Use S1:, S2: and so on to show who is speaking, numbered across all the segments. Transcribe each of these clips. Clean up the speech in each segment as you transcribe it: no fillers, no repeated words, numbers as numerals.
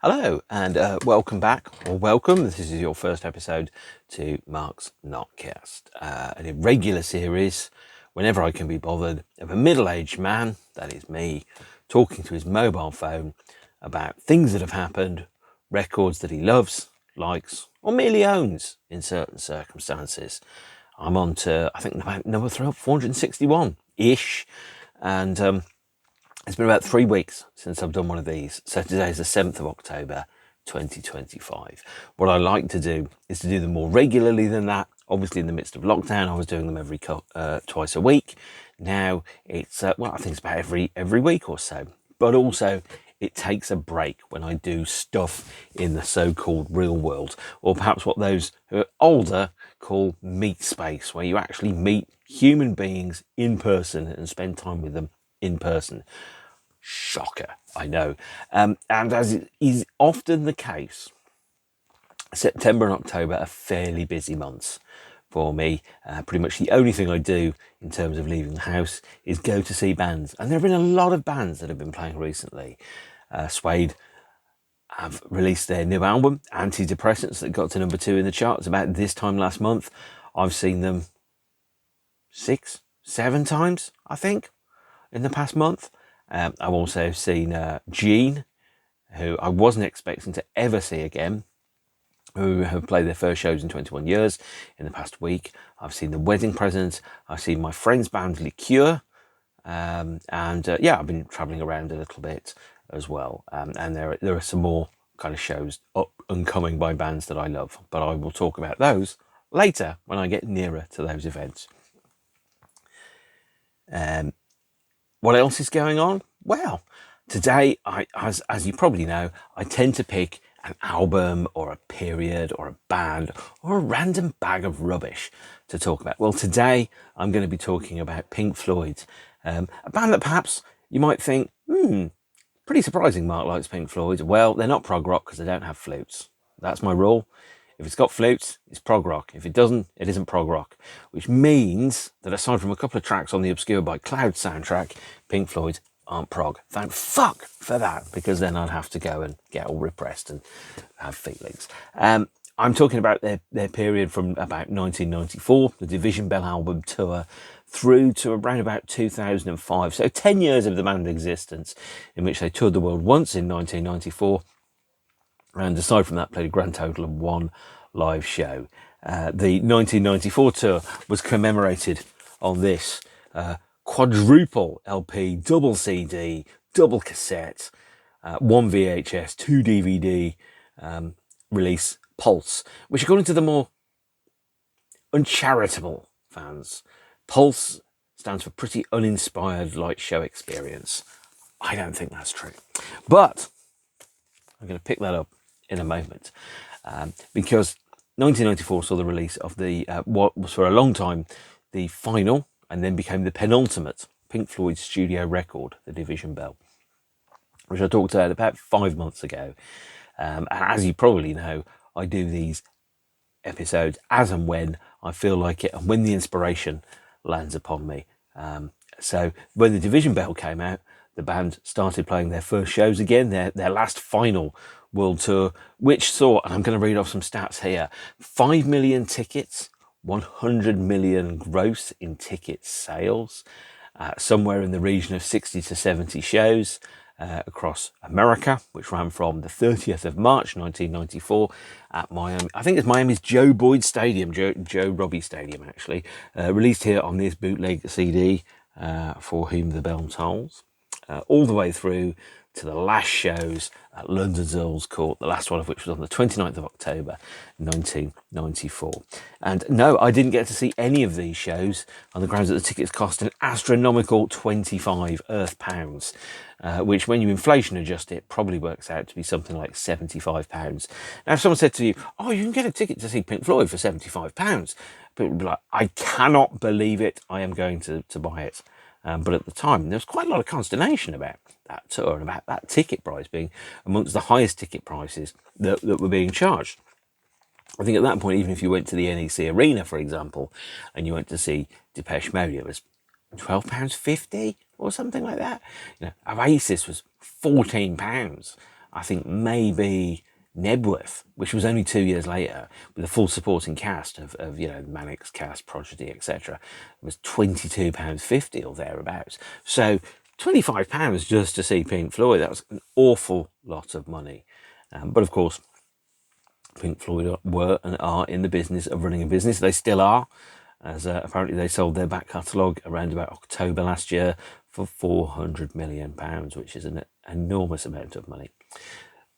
S1: Hello and welcome back, or welcome. This is your first episode to Mark's NOTCAST, an irregular series, whenever I can be bothered, of a middle-aged man, that is me, talking to his mobile phone about things that have happened, records that he loves, likes, or merely owns in certain circumstances. I'm on to, I think, about number 461-ish, and it's been about 3 weeks since I've done one of these. So today is the 7th of October, 2025. What I like to do is to do them more regularly than that. Obviously, in the midst of lockdown, I was doing them twice a week. Now it's, I think it's about every week or so. But also, it takes a break when I do stuff in the so-called real world, or perhaps what those who are older call meet space, where you actually meet human beings in person and spend time with them in person. Shocker, I know. And as is often the case, September and October are fairly busy months for me. Pretty much the only thing I do in terms of leaving the house is go to see bands. And there have been a lot of bands that have been playing recently. Suede have released their new album, Antidepressants, that got to number 2 in the charts about this time last month. I've seen them 6, 7 times, I think, in the past month. I've also seen Gene, who I wasn't expecting to ever see again, who have played their first shows in 21 years in the past week. I've seen The Wedding Present. I've seen my friend's band Liqueur. I've been travelling around a little bit as well. And there are some more kind of shows up and coming by bands that I love. But I will talk about those later when I get nearer to those events. What else is going on? Well, today, as you probably know, I tend to pick an album or a period or a band or a random bag of rubbish to talk about. Well, today I'm going to be talking about Pink Floyd, a band that perhaps you might think, pretty surprising Mark likes Pink Floyd. Well, they're not prog rock because they don't have flutes. That's my rule. If it's got flutes, it's prog rock. If it doesn't, it isn't prog rock. Which means that aside from a couple of tracks on the Obscure by Cloud soundtrack, Pink Floyd aren't prog. Thank fuck for that, because then I'd have to go and get all repressed and have feelings. I'm talking about their period from about 1994, the Division Bell album tour, through to around about 2005. So 10 years of the band's existence, in which they toured the world once in 1994. And aside from that, played a grand total of 1 live show. The 1994 tour was commemorated on this quadruple LP, double CD, double cassette, 1 VHS, 2 DVD release, Pulse, which according to the more uncharitable fans, Pulse stands for Pretty Uninspired Light Show Experience. I don't think that's true. But I'm going to pick that up in a moment, because 1994 saw the release of the what was for a long time the final and then became the penultimate Pink Floyd studio record, the Division Bell, which I talked about 5 months ago. And as you probably know, I do these episodes as and when I feel like it and when the inspiration lands upon me. So when the Division Bell came out, the band started playing their first shows again, their last final world tour, which saw, and I'm going to read off some stats here, 5 million tickets, 100 million gross in ticket sales, somewhere in the region of 60 to 70 shows across America, which ran from the 30th of March 1994 at Miami. I think it's Miami's Joe Boyd Stadium, Joe Robbie Stadium actually, released here on this bootleg CD, For Whom the Bell Tolls, all the way through to the last shows at London's Earls Court, the last one of which was on the 29th of October 1994. And no, I didn't get to see any of these shows on the grounds that the tickets cost an astronomical 25 Earth pounds, which when you inflation adjust it probably works out to be something like 75 pounds. Now if someone said to you, oh, you can get a ticket to see Pink Floyd for 75 pounds, people would be like, I cannot believe it, I am going to buy it. But at the time, there was quite a lot of consternation about that tour and about that ticket price being amongst the highest ticket prices that were being charged. I think at that point, even if you went to the NEC Arena, for example, and you went to see Depeche Mode, it was £12.50 or something like that. You know, Oasis was £14. I think maybe Nebworth, which was only 2 years later, with a full supporting cast of Mannix cast, Prodigy, etc., was £22.50 or thereabouts. So £25 just to see Pink Floyd, that was an awful lot of money. But of course, Pink Floyd were and are in the business of running a business. They still are, as apparently they sold their back catalogue around about October last year for £400 million, which is an enormous amount of money.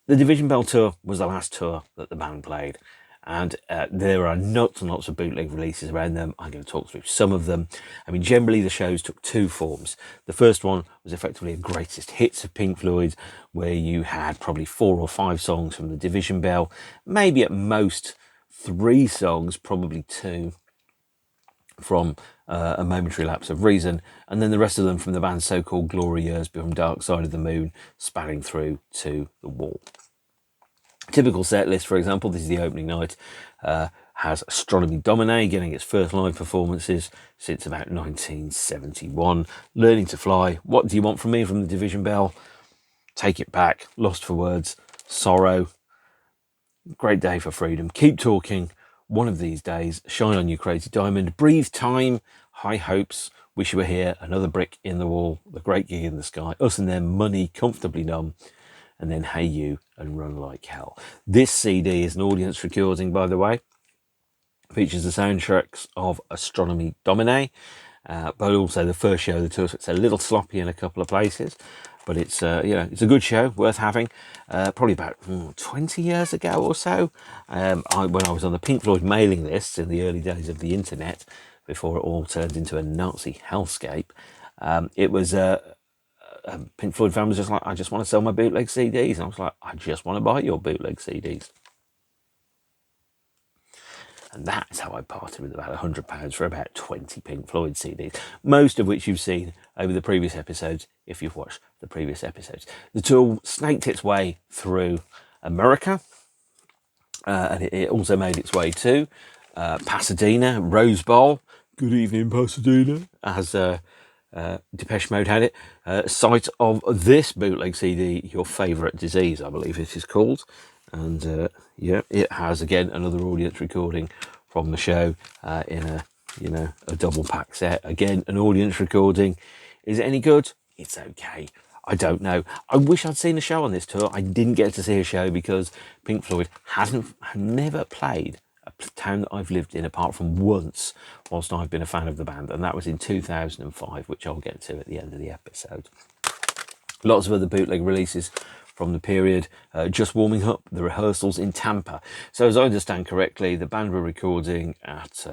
S1: The Division Bell tour was the last tour that the band played, and there are lots and lots of bootleg releases around them. I'm going to talk through some of them. I mean, generally the shows took two forms. The first one was effectively a greatest hits of Pink Floyd, where you had probably 4 or 5 songs from the Division Bell, maybe at most 3 songs, probably 2 from A Momentary Lapse of Reason, and then the rest of them from the band's so-called glory years, from Dark Side of the Moon, spanning through to The Wall. Typical set list, for example, this is the opening night, has Astronomy Domine getting its first live performances since about 1971. Learning to Fly, What Do You Want From Me from the Division Bell, Take It Back, Lost for Words, Sorrow, Great Day for Freedom, Keep Talking, One of These Days, Shine On You Crazy Diamond, Breathe Time, High Hopes, Wish You Were Here, Another Brick in the Wall, The Great Gig in the Sky, Us and Them, Money, Comfortably Numb, and then Hey You and Run Like Hell. This CD is an audience recording, by the way. Features the soundtracks of Astronomy Domine, but also the first show of the tour, so it's a little sloppy in a couple of places, but it's it's a good show, worth having. Probably about 20 years ago or so, when I was on the Pink Floyd mailing lists in the early days of the internet, before it all turned into a Nazi hellscape, it was Pink Floyd fan was just like, I just want to sell my bootleg CDs. And I was like, I just want to buy your bootleg CDs. And that's how I parted with about £100 for about 20 Pink Floyd CDs, most of which you've seen over the previous episodes, if you've watched the previous episodes. The tour snaked its way through America, and it also made its way to Pasadena, Rose Bowl. Good evening, Pasadena, as Depeche Mode had it. Site of this bootleg CD, Your Favourite Disease, I believe it is called. And it has again another audience recording from the show in a double pack set. Again, an audience recording. Is it any good? It's okay. I don't know. I wish I'd seen a show on this tour. I didn't get to see a show because Pink Floyd never played a town that I've lived in apart from once whilst I've been a fan of the band, and that was in 2005, which I'll get to at the end of the episode. Lots of other bootleg releases from the period, just warming up, the rehearsals in Tampa. So as I understand correctly, the band were recording at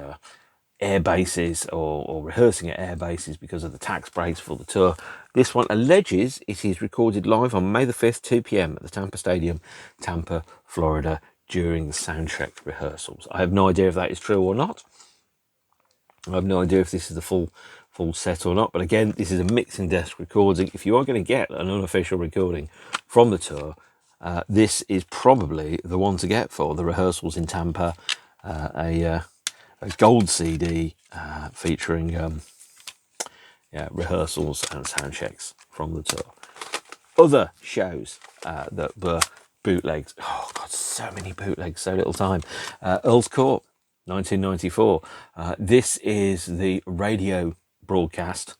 S1: air bases or rehearsing at air bases because of the tax breaks for the tour. This one alleges it is recorded live on May the 5th, 2 p.m. at the Tampa Stadium, Tampa, Florida, during the soundcheck rehearsals. I have no idea if that is true or not. I have no idea if this is the full set or not, but again, this is a mixing desk recording. If you are going to get an unofficial recording from the tour, this is probably the one to get for the rehearsals in Tampa. A gold CD featuring rehearsals and sound checks from the tour. Other shows that were bootlegs. Oh God, so many bootlegs, so little time. Earl's Court, 1994. This is the radio broadcast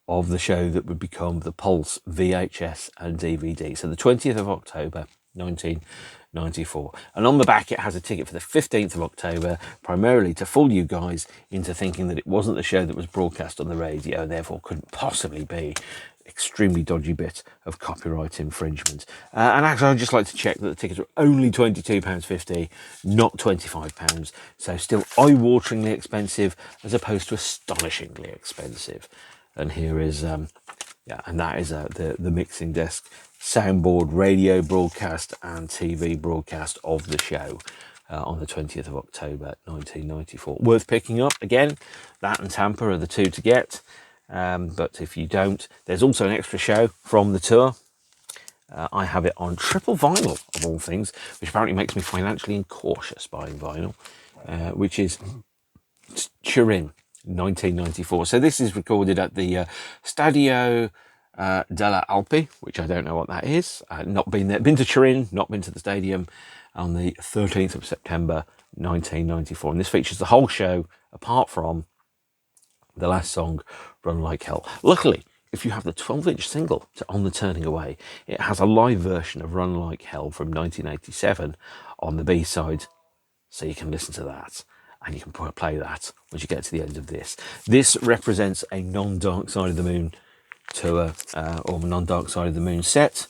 S1: of the show that would become the Pulse VHS and DVD. So the 20th of October, 1994. And on the back, it has a ticket for the 15th of October, primarily to fool you guys into thinking that it wasn't the show that was broadcast on the radio and therefore couldn't possibly be extremely dodgy bit of copyright infringement. And actually, I'd just like to check that the tickets were only £22.50, not £25. So still eye-wateringly expensive as opposed to astonishingly expensive. And here is, and that is the mixing desk, soundboard, radio broadcast and TV broadcast of the show on the 20th of October, 1994. Worth picking up. Again, that and Tampa are the two to get. But if you don't, there's also an extra show from the tour. I have it on triple vinyl, of all things, which apparently makes me financially incautious buying vinyl, which is Turin, 1994. So this is recorded at the Stadio della Alpi, which I don't know what that is. Not been there. Been to Turin, not been to the stadium, on the 13th of September 1994. And this features the whole show, apart from the last song, Run Like Hell. Luckily, if you have the 12-inch single On the Turning Away, it has a live version of Run Like Hell from 1987 on the B-side, so you can listen to that, and you can play that once you get to the end of this. This represents a non-Dark Side of the Moon tour, or non-Dark Side of the Moon set.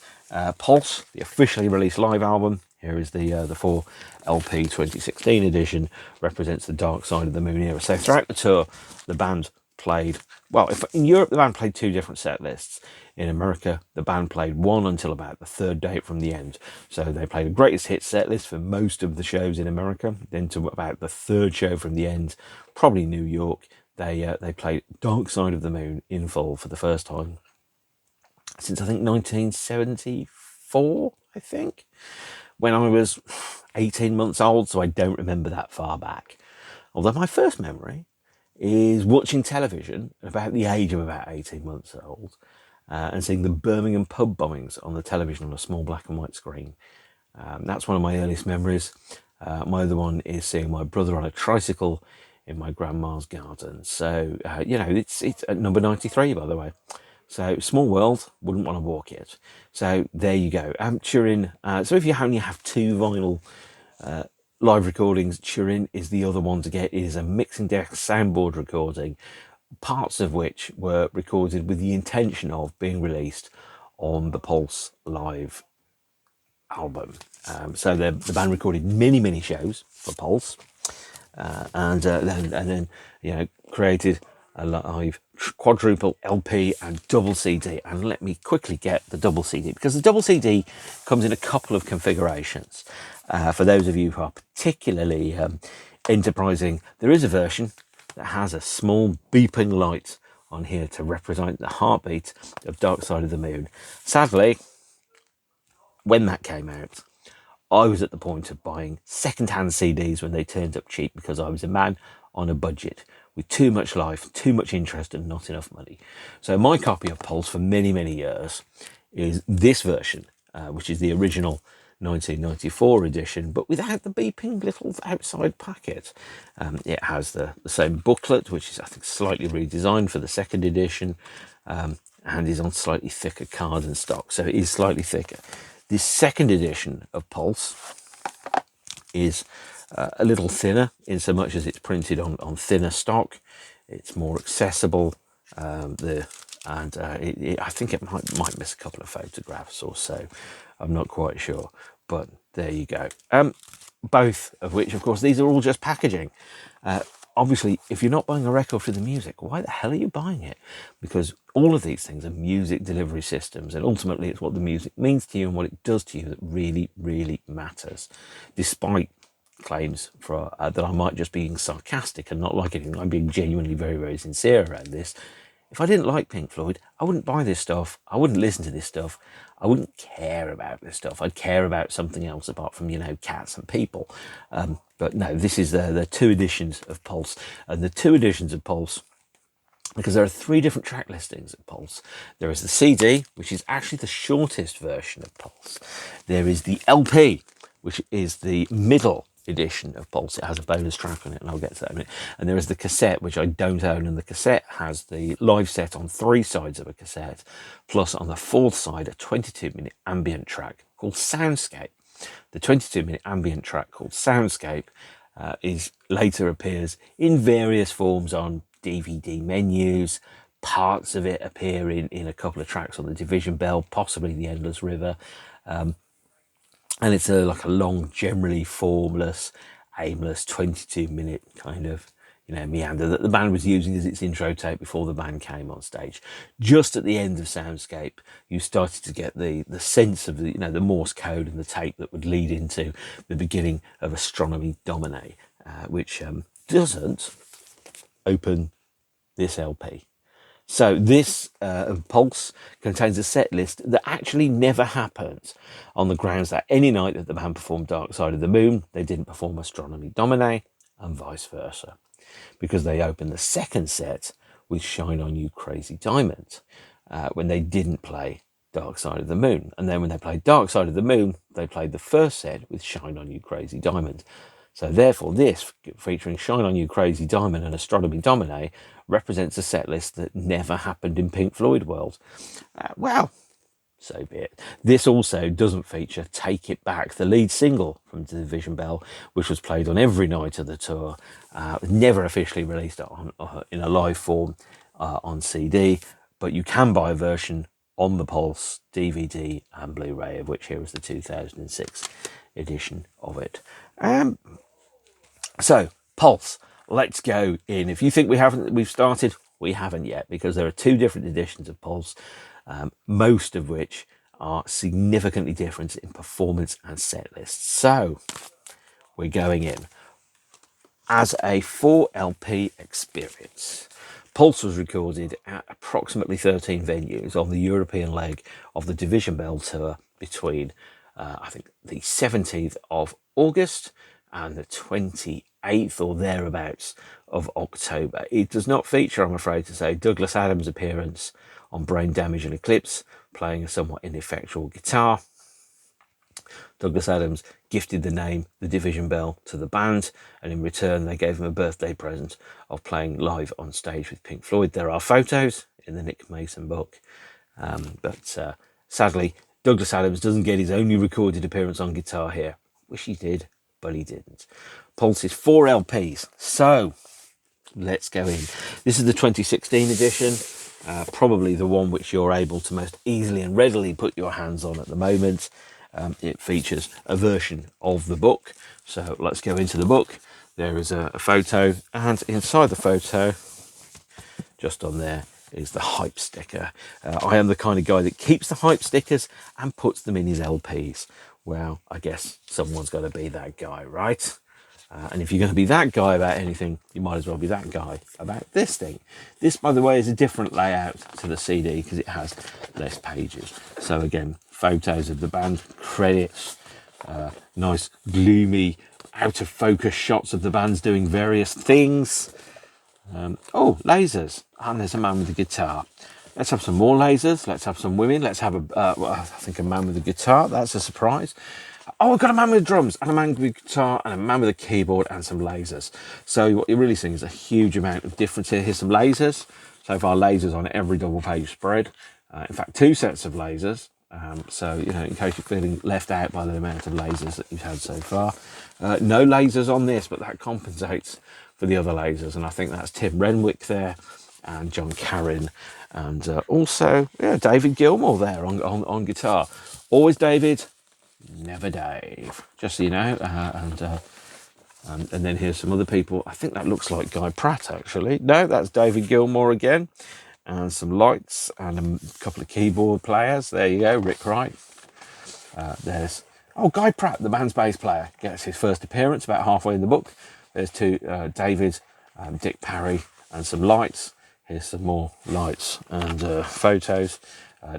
S1: Pulse, the officially released live album. Here is the 4 LP 2016 edition, represents the Dark Side of the Moon era. So throughout the tour, the band played, well, in Europe, the band played 2 different set lists. In America, the band played one until about the 3rd date from the end. So they played a greatest hits set list for most of the shows in America. Then to about the 3rd show from the end, probably New York, they played Dark Side of the Moon in full for the first time since, I think, 1974, I think, when I was 18 months old, so I don't remember that far back. Although my first memory is watching television at about the age of about 18 months old, and seeing the Birmingham pub bombings on the television on a small black and white screen. That's one of my earliest memories. My other one is seeing my brother on a tricycle in my grandma's garden. So, it's at number 93, by the way. So, small world, wouldn't want to walk it. So, there you go. Turin. So, if you only have 2 vinyl live recordings, Turin is the other one to get. It is a mixing deck soundboard recording, parts of which were recorded with the intention of being released on the Pulse live album. So the band recorded many shows for Pulse, and then created a live quadruple LP and double CD. And let me quickly get the double CD, because the double CD comes in a couple of configurations. For those of you who are particularly enterprising, there is a version that has a small beeping light on here to represent the heartbeat of Dark Side of the Moon. Sadly, when that came out, I was at the point of buying second-hand CDs when they turned up cheap, because I was a man on a budget with too much life, too much interest, and not enough money. So my copy of Pulse for many years is this version, which is the original 1994 edition, but without the beeping little outside packet. It has the same booklet, which is, I think, slightly redesigned for the 2nd edition, and is on slightly thicker card and stock, so it is slightly thicker. This 2nd edition of Pulse is a little thinner, in so much as it's printed on thinner stock. It's more accessible. I think it might miss a couple of photographs or so. I'm not quite sure, but there you go. Both of which, of course, these are all just packaging. Obviously, if you're not buying a record for the music, why the hell are you buying it? Because all of these things are music delivery systems, and ultimately it's what the music means to you and what it does to you that really matters. Despite claims that I might just be being sarcastic and not like it, I'm being genuinely very sincere around this. If I didn't like Pink Floyd, I wouldn't buy this stuff. I wouldn't listen to this stuff. I wouldn't care about this stuff. I'd care about something else apart from, cats and people. But no, this is the 2 editions of Pulse. And the 2 editions of Pulse, because there are 3 different track listings of Pulse. There is the CD, which is actually the shortest version of Pulse. There is the LP, which is the middle edition of Pulse. It has a bonus track on it, and I'll get to that in a minute. And there is the cassette, which I don't own, and the cassette has the live set on 3 sides of a cassette, plus on the 4th side a 22-minute ambient track called Soundscape. The 22-minute ambient track called Soundscape later appears in various forms on DVD menus. Parts of it appear in a couple of tracks on the Division Bell, possibly the Endless River. And it's like a long, generally formless, aimless 22-minute kind of, meander that the band was using as its intro tape before the band came on stage. Just at the end of Soundscape, you started to get the sense of the Morse code and the tape that would lead into the beginning of Astronomy Domine, which doesn't open this LP. So this Pulse contains a set list that actually never happened, on the grounds that any night that the band performed Dark Side of the Moon, they didn't perform Astronomy Domine, and vice versa, because they opened the 2nd set with Shine On You Crazy Diamond. when they didn't play Dark Side of the Moon. And then when they played Dark Side of the Moon, they played the first set with Shine On You Crazy Diamond. So therefore this, featuring Shine On You Crazy Diamond and Astronomy Domine, represents a set list that never happened in Pink Floyd world. Well, so be it. This also doesn't feature Take It Back, the lead single from The Division Bell, which was played on every night of the tour, never officially released in a live form on CD, but you can buy a version on the Pulse DVD and Blu-ray, of which here is the 2006 edition of it. So, Pulse, let's go in. If you think we've started, we haven't yet, because there are two different editions of Pulse, most of which are significantly different in performance and set lists. So, we're going in. As a 4LP experience, Pulse was recorded at approximately 13 venues on the European leg of the Division Bell tour between, I think, the 17th of August and the 28th or thereabouts of October. It does not feature, I'm afraid to say, Douglas Adams' appearance on Brain Damage and Eclipse, playing a somewhat ineffectual guitar. Douglas Adams gifted the name The Division Bell to the band, and in return they gave him a birthday present of playing live on stage with Pink Floyd. There are photos in the Nick Mason book, but sadly Douglas Adams doesn't get his only recorded appearance on guitar here. Wish he did, but he didn't. Pulse is 4 LPs, so let's go in. This is the 2016 edition, probably the one which you're able to most easily and readily put your hands on at the moment. It features a version of the book, so let's go into the book. There is a photo, and inside the photo, just on there, is the hype sticker. I am the kind of guy that keeps the hype stickers and puts them in his LPs. Well, I guess someone's got to be that guy, right? And if you're going to be that guy about anything, you might as well be that guy about this thing. This, by the way, is a different layout to the CD because it has less pages. So again, photos of the band, credits, nice gloomy out of focus shots of the bands doing various things. Oh, lasers. And there's a man with a guitar. Let's have some more lasers. Let's have some women. Let's have I think a man with a guitar. That's a surprise. Oh, we've got a man with drums and a man with a guitar and a man with a keyboard and some lasers. So what you're really seeing is a huge amount of difference here. Here's some lasers. So far, lasers on every double page spread. In fact, 2 sets of lasers. So, you know, in case you're feeling left out by the amount of lasers that you've had so far. No lasers on this, but that compensates for the other lasers. And I think that's Tim Renwick there and John Carin. And also, David Gilmour there on guitar. Always David, never Dave, just so you know. And then here's some other people. I think that looks like Guy Pratt, actually. No, that's David Gilmour again. And some lights and a couple of keyboard players. There you go, Rick Wright. There's Guy Pratt, the band's bass player, gets his first appearance about halfway in the book. There's David, Dick Parry, and some lights. Here's some more lights and photos.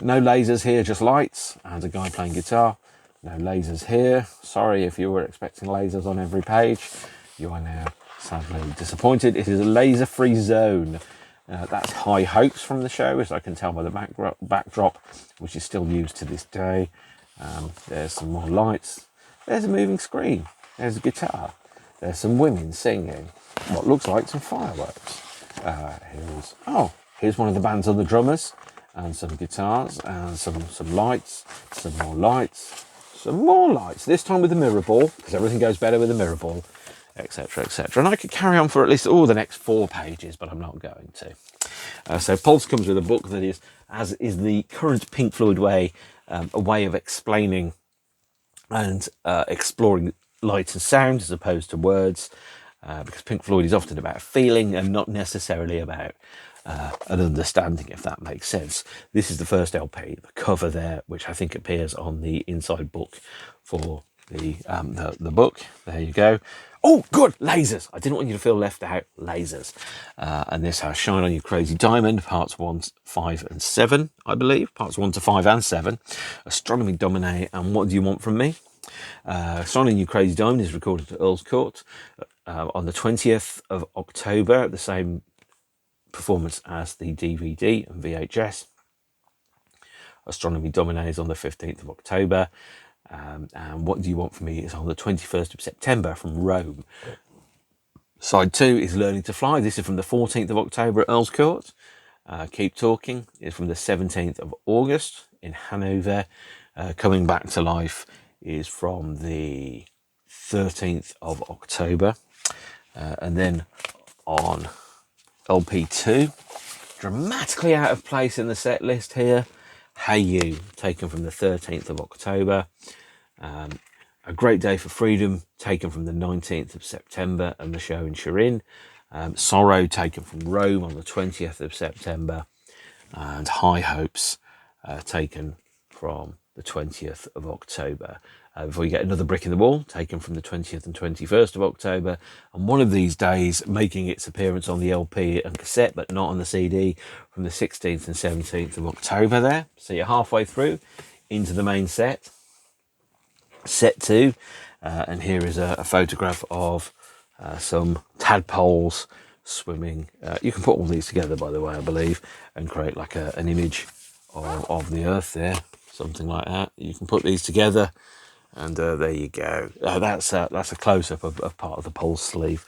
S1: No lasers here, just lights and a guy playing guitar. No lasers here. Sorry if you were expecting lasers on every page. You are now sadly disappointed. It is a laser-free zone. That's high hopes from the show, as I can tell by the backdrop, which is still used to this day. There's some more lights. There's a moving screen. There's a guitar. There's some women singing what looks like some fireworks. Here's one of the band's other drummers, and some guitars, and some lights, some more lights, some more lights, this time with a mirror ball, because everything goes better with a mirror ball, etc, etc. And I could carry on for at least the next 4 pages, but I'm not going to. So Pulse comes with a book that is, as is the current Pink Floyd way, a way of explaining and exploring light and sound as opposed to words, because Pink Floyd is often about feeling and not necessarily about an understanding, if that makes sense. This is the first LP, the cover there, which I think appears on the inside book for the book. There you go. Oh, good, lasers. I didn't want you to feel left out. Lasers. And this has Shine On You Crazy Diamond, parts 1, 5 and 7, I believe. Parts 1 to 5 and 7. Astronomy Domine and What Do You Want From Me? Shine On You Crazy Diamond is recorded at Earl's Court on the 20th of October, the same performance as the DVD and VHS. Astronomy Domine is on the 15th of October. And What Do You Want From Me is on the 21st of September from Rome. Side 2 is Learning to Fly. This is from the 14th of October at Earl's Court. Keep Talking is from the 17th of August in Hanover. Coming Back to Life is from the 13th of October. And then on LP2, dramatically out of place in the set list here, Hey You, taken from the 13th of October. A Great Day for Freedom, taken from the 19th of September and the show in Turin. Sorrow, taken from Rome on the 20th of September. And High Hopes, taken from the 20th of October. Before you get Another Brick in the Wall, taken from the 20th and 21st of October. And One of These Days, making its appearance on the LP and cassette, but not on the CD, from the 16th and 17th of October there. So you're halfway through into the main set. Set 2, and here is a photograph of some tadpoles swimming. You can put all these together, by the way, I believe, and create like an image of the earth there, something like that. You can put these together, and there you go. That's a close-up of part of the pole sleeve,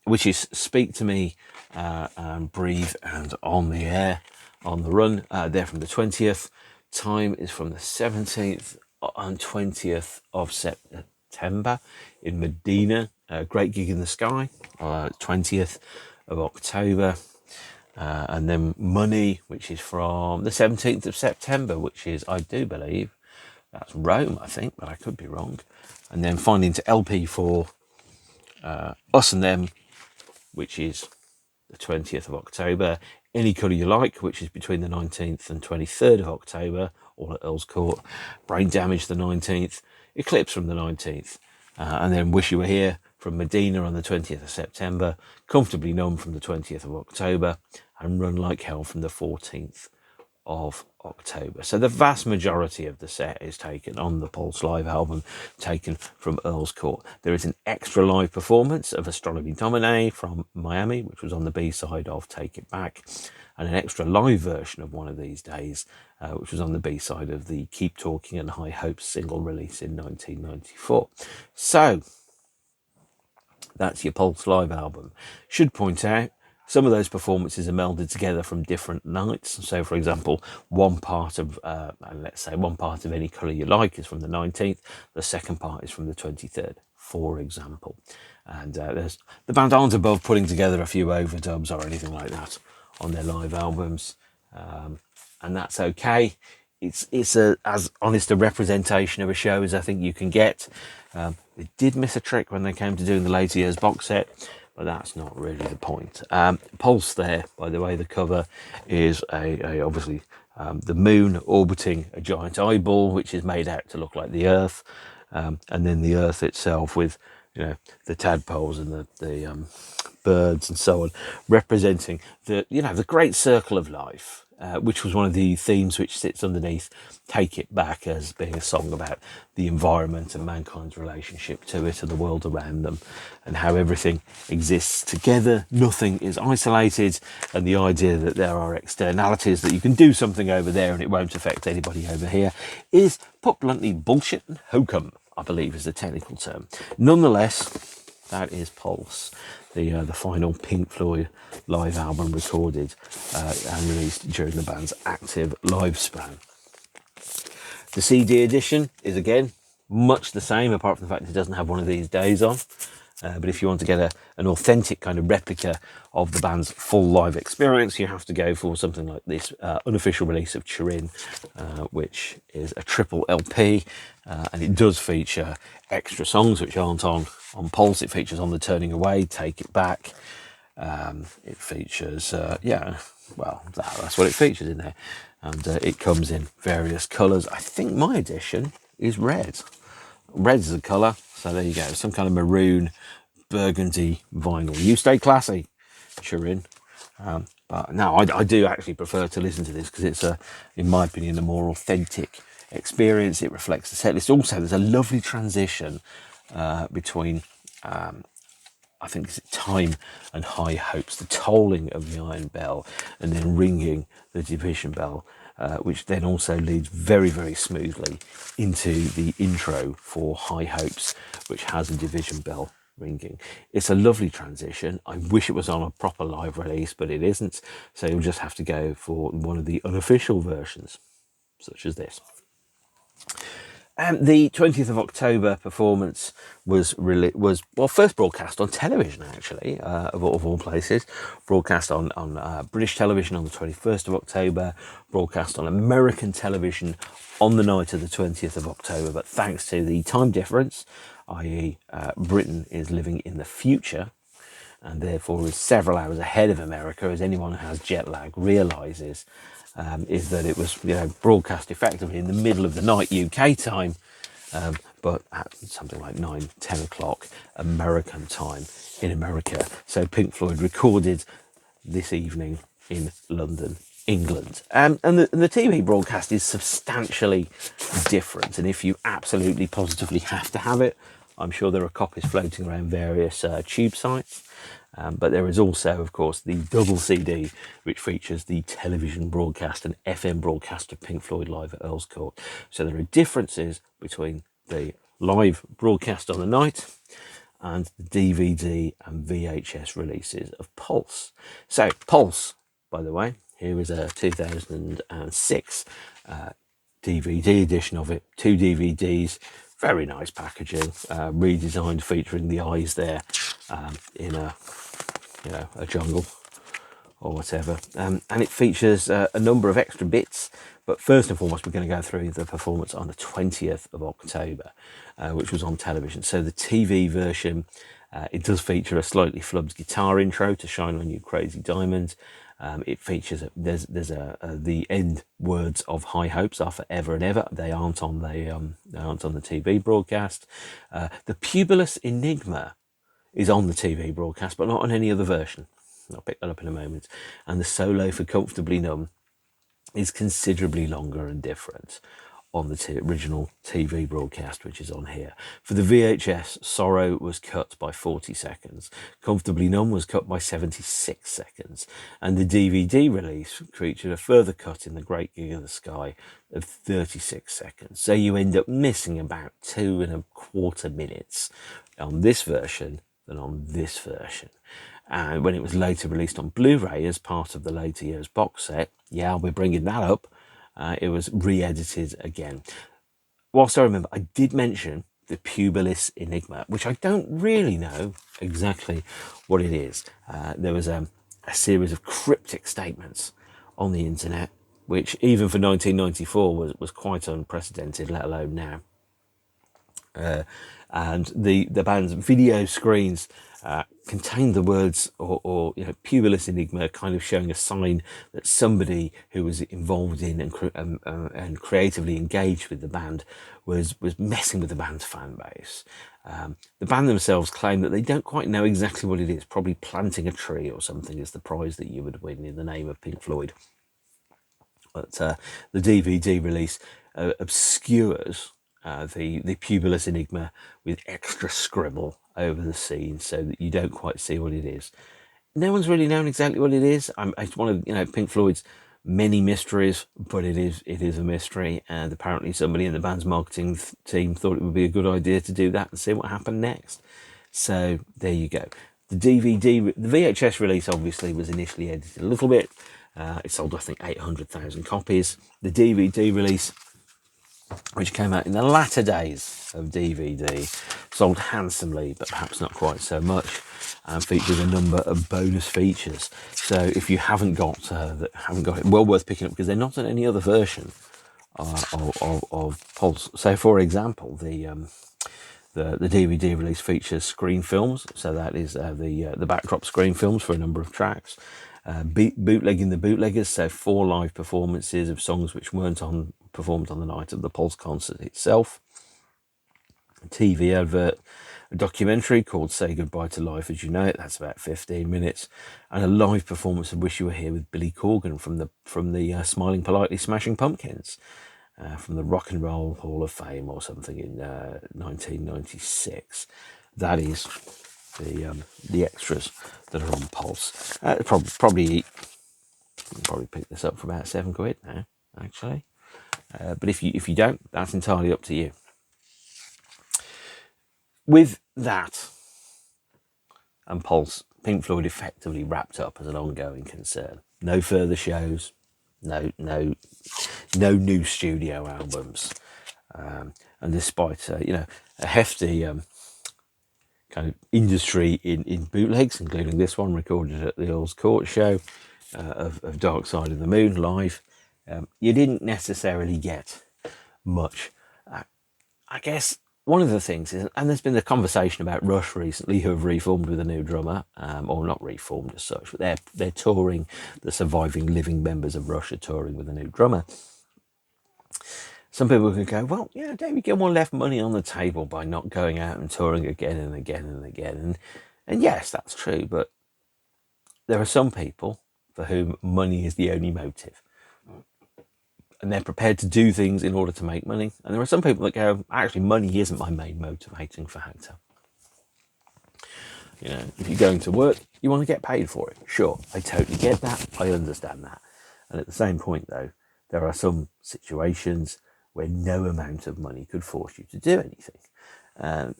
S1: which is Speak to Me and Breathe and On the Air, On the Run. They're from the 20th. Time is from the 17th and 20th of September in Medina. Great Gig in the Sky, 20th of October. And then Money, which is from the 17th of September, which is, I do believe, that's Rome, I think, but I could be wrong. And then finally into LP for Us and Them, which is the 20th of October. Any Colour You Like, which is between the 19th and 23rd of October, all at Earl's Court. Brain Damage the 19th. Eclipse from the 19th. And then Wish You Were Here from Medina on the 20th of September. Comfortably Numb from the 20th of October. And Run Like Hell from the 14th of October. So the vast majority of the set is taken on the Pulse Live album, taken from Earl's Court. There is an extra live performance of Astronomy Domine from Miami, which was on the B-side of Take It Back, and an extra live version of One of These Days, which was on the B-side of the Keep Talking and High Hopes single release in 1994. So that's your Pulse Live album. Should point out, some of those performances are melded together from different nights. So, for example, one part of Any Colour You Like is from the 19th. The second part is from the 23rd, for example. And the band aren't above putting together a few overdubs or anything like that on their live albums. And that's okay. It's as honest a representation of a show as I think you can get. They did miss a trick when they came to doing the later years box set, but that's not really the point. Pulse there, by the way, the cover is obviously the moon orbiting a giant eyeball, which is made out to look like the Earth, and then the Earth itself with the tadpoles and the birds and so on, representing the great circle of life. Which was one of the themes which sits underneath Take It Back, as being a song about the environment and mankind's relationship to it and the world around them, and how everything exists together, nothing is isolated, and the idea that there are externalities, that you can do something over there and it won't affect anybody over here, is, put bluntly, bullshit and hokum, I believe is the technical term. Nonetheless, that is Pulse, the final Pink Floyd live album recorded and released during the band's active lifespan. The CD edition is, again, much the same, apart from the fact that it doesn't have One of These Days on. But if you want to get an authentic kind of replica of the band's full live experience, you have to go for something like this unofficial release of Turin, which is a triple LP, and it does feature extra songs which aren't on Pulse. It features On the Turning Away, Take It Back. It features, that's what it features in there. And it comes in various colours. I think my edition is red. Red's the colour, so there you go. Some kind of maroon, burgundy vinyl. You stay classy, Turin. But no, I do actually prefer to listen to this because it's, in my opinion, a more authentic experience. It reflects the set list. Also, there's a lovely transition between, I think it's Time and High Hopes, the tolling of the iron bell and then ringing the division bell. which then also leads very, very smoothly into the intro for High Hopes, which has a division bell ringing. It's a lovely transition. I wish it was on a proper live release, but it isn't. So you'll just have to go for one of the unofficial versions, such as this. The 20th of October performance was first broadcast on television, actually, of all places. Broadcast on British television on the 21st of October, broadcast on American television on the night of the 20th of October. But thanks to the time difference, i.e. Britain is living in the future, and therefore is several hours ahead of America, as anyone who has jet lag realises, is that it was broadcast effectively in the middle of the night UK time, but at something like 9-10 o'clock American time in America. So Pink Floyd recorded this evening in London, England. And the TV broadcast is substantially different, and if you absolutely positively have to have it, I'm sure there are copies floating around various tube sites. But there is also, of course, the double CD, which features the television broadcast and FM broadcast of Pink Floyd live at Earl's Court. So there are differences between the live broadcast on the night and the DVD and VHS releases of Pulse. So Pulse, by the way, here is a 2006 DVD edition of it, 2 DVDs, very nice packaging, redesigned, featuring the eyes there in a jungle or whatever, and it features a number of extra bits. But first and foremost, we're going to go through the performance on the 20th of October, which was on television. So the TV version, it does feature a slightly flubbed guitar intro to "Shine On You Crazy Diamond." It features the end words of "High Hopes Are Forever and Ever." They aren't on the TV broadcast. The Pubulus Enigma is on the TV broadcast, but not on any other version. I'll pick that up in a moment. And the solo for "Comfortably Numb" is considerably longer and different on the original TV broadcast, which is on here. For the VHS, "Sorrow" was cut by 40 seconds. "Comfortably Numb" was cut by 76 seconds. And the DVD release featured a further cut in "The Great Gig of the Sky" of 36 seconds. So you end up missing about 2.25 minutes on this version than on this version. And when it was later released on Blu-ray as part of the later years box set, yeah, we're bringing that up, it was re-edited again. Whilst I remember, I did mention the Pubulus Enigma, which I don't really know exactly what it is. There was a series of cryptic statements on the internet, which even for 1994 was quite unprecedented, let alone now. And the band's video screens contained the words or Pubulus Enigma, kind of showing a sign that somebody who was involved in and creatively engaged with the band was messing with the band's fan base. The band themselves claim that they don't quite know exactly what it is. Probably planting a tree or something is the prize that you would win in the name of Pink Floyd. But the DVD release obscures the Pubulus Enigma with extra scribble over the scene so that you don't quite see what it is. No one's really known exactly what it is. It's one of Pink Floyd's many mysteries, but it is a mystery, and apparently somebody in the band's marketing team thought it would be a good idea to do that and see what happened next. So there you go. The VHS release obviously was initially edited a little bit. It sold, I think, 800,000 copies. The DVD release, which came out in the latter days of DVD, sold handsomely, but perhaps not quite so much, and features a number of bonus features. So if you haven't got it, well worth picking up, because they're not on any other version of Pulse. So, for example, the DVD release features screen films, so that is the backdrop screen films for a number of tracks. Bootlegging the bootleggers, so 4 live performances of songs which weren't performed on the night of the Pulse concert itself. A TV advert, a documentary called "Say Goodbye to Life As You Know It," that's about 15 minutes, and a live performance of "Wish You Were Here" with Billy Corgan from the Smiling Politely Smashing Pumpkins, from the Rock and Roll Hall of Fame or something in 1996. That is the extras that are on Pulse. Probably pick this up for about £7 now. actually. But if you don't, that's entirely up to you. With that and Pulse, Pink Floyd effectively wrapped up as an ongoing concern. No further shows, no new studio albums, and despite a hefty kind of industry in bootlegs, including this one recorded at the Earl's Court show of Dark Side of the Moon live, you didn't necessarily get much. I guess one of the things is, and there's been a conversation about Rush recently, who have reformed with a new drummer, or not reformed as such, but they're touring. The surviving living members of Rush are touring with a new drummer. Some people can go, well, David Gilmour left money on the table by not going out and touring again and again and again, and yes, that's true. But there are some people for whom money is the only motive, and they're prepared to do things in order to make money. And there are some people that go, actually, money isn't my main motivating factor. If you're going to work, you want to get paid for it. Sure, I totally get that. I understand that. And at the same point, though, there are some situations where no amount of money could force you to do anything. And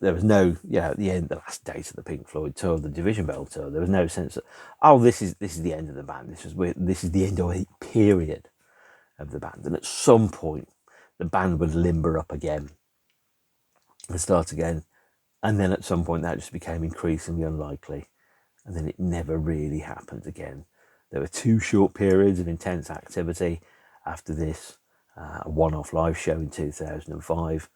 S1: there was no, at the end, the last date of the Pink Floyd tour, the Division Bell tour, there was no sense that, this is the end of the band. This is the end of a period of the band. And at some point, the band would limber up again and start again. And then at some point, that just became increasingly unlikely. And then it never really happened again. There were 2 short periods of intense activity after this, a one-off live show in 2005,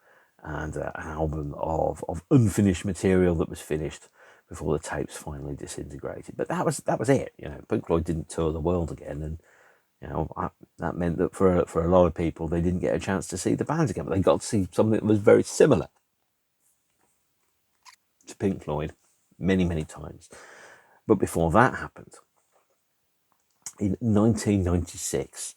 S1: and an album of unfinished material that was finished before the tapes finally disintegrated. But that was it. Pink Floyd didn't tour the world again, and that meant that for a lot of people, they didn't get a chance to see the band again, but they got to see something that was very similar to Pink Floyd many, many times. But before that happened, in 1996,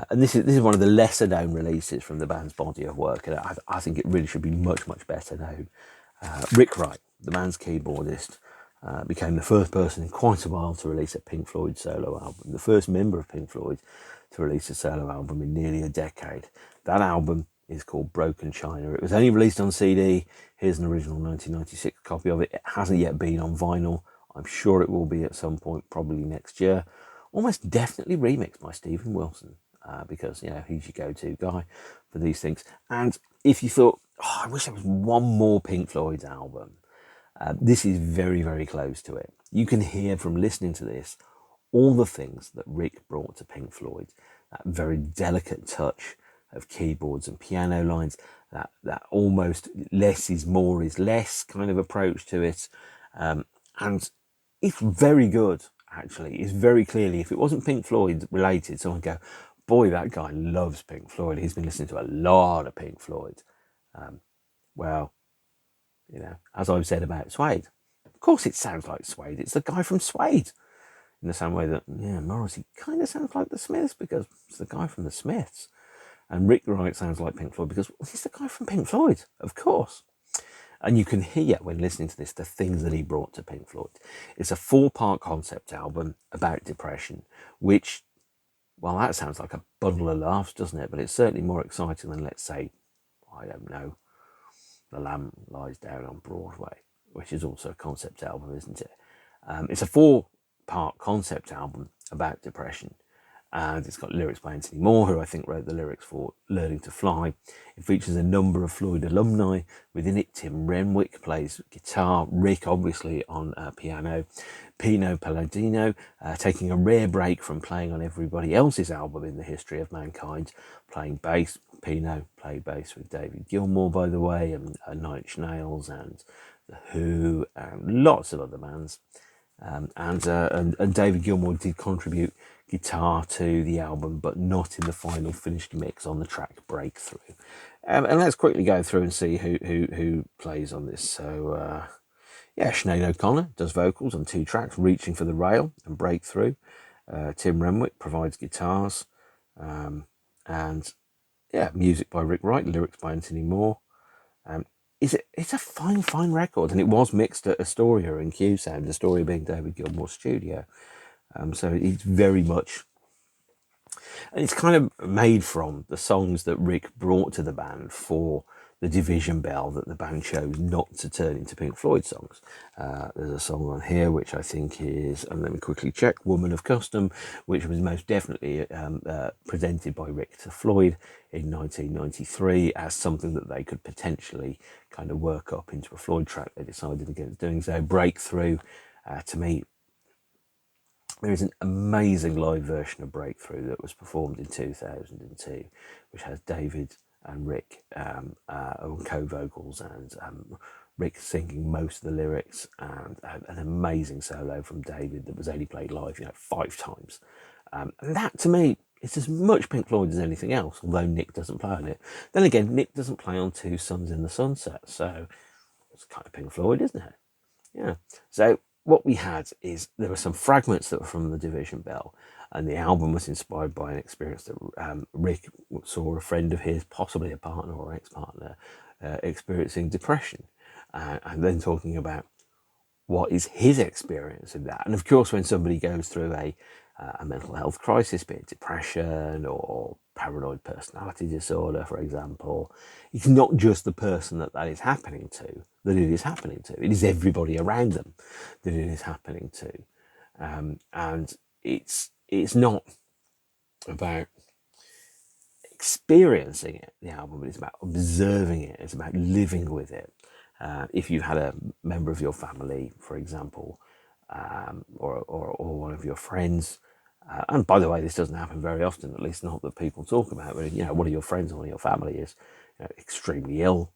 S1: and this is one of the lesser known releases from the band's body of work, and I think it really should be much, much better known. Rick Wright, the band's keyboardist, became the first person in quite a while to release a Pink Floyd solo album, the first member of Pink Floyd to release a solo album in nearly a decade. That album is called Broken China. It was only released on CD. Here's an original 1996 copy of it. It hasn't yet been on vinyl. I'm sure it will be at some point, probably next year. Almost definitely remixed by Stephen Wilson, because he's your go-to guy for these things. And if you thought, I wish there was one more Pink Floyd album, this is very, very close to it. You can hear from listening to this all the things that Rick brought to Pink Floyd. That very delicate touch of keyboards and piano lines, that almost less is more is less kind of approach to it. And it's very good, actually. It's very clearly, if it wasn't Pink Floyd related, someone would go, boy, that guy loves Pink Floyd. He's been listening to a lot of Pink Floyd. As I've said about Suede, of course it sounds like Suede. It's the guy from Suede. In the same way that, Morrissey kind of sounds like the Smiths because it's the guy from the Smiths. And Rick Wright sounds like Pink Floyd because he's the guy from Pink Floyd, of course. And you can hear, when listening to this, the things that he brought to Pink Floyd. It's a 4-part concept album about depression, which, well, that sounds like a bundle of laughs, doesn't it? But it's certainly more exciting than, let's say, I don't know, The Lamb Lies Down on Broadway, which is also a concept album, isn't it? It's a 4-part concept album about depression, and it's got lyrics by Anthony Moore, who I think wrote the lyrics for Learning to Fly. It features a number of Floyd alumni. Within it, Tim Renwick plays guitar, Rick obviously on piano, Pino Palladino taking a rare break from playing on everybody else's album in the history of mankind, playing bass. Pino played bass with David Gilmour, by the way, and Nine Inch Nails and The Who, and lots of other bands. And David Gilmour did contribute guitar to the album, but not in the final finished mix on the track Breakthrough. And let's quickly go through and see who plays on this. So, Sinead O'Connor does vocals on 2 tracks, Reaching for the Rail and Breakthrough. Tim Renwick provides guitars. Music by Rick Wright, lyrics by Anthony Moore. It's a fine record, and it was mixed at Astoria in Q Sound, Astoria being David Gilmour's studio. So it's very much And it's kind of made from the songs that Rick brought to the band for the Division Bell that the band chose not to turn into Pink Floyd songs. There's a song on here which I think is, and let me quickly check, Woman of Custom, which was most definitely presented by Rick to Floyd in 1993 as something that they could potentially kind of work up into a Floyd track. They decided against doing so. Breakthrough, to me, there is an amazing live version of Breakthrough that was performed in 2002, which has David and Rick on co-vocals, and Rick singing most of the lyrics, and an amazing solo from David that was only played live, 5 times. And that, to me, is as much Pink Floyd as anything else, although Nick doesn't play on it. Then again, Nick doesn't play on Two Suns in the Sunset, so it's kind of Pink Floyd, isn't it? Yeah. So what we had is there were some fragments that were from the Division Bell, and the album was inspired by an experience that Rick saw a friend of his, possibly a partner or ex-partner, experiencing depression, and then talking about what is his experience of that. And of course, when somebody goes through a mental health crisis, be it depression or paranoid personality disorder, for example, it's not just the person that is happening to, that it is happening to. It is everybody around them that it is happening to. And it's not about experiencing it, the album, but it's about observing it. It's about living with it. If you had a member of your family, for example, or one of your friends, and by the way, this doesn't happen very often, at least not that people talk about, but one of your friends or one of your family is extremely ill,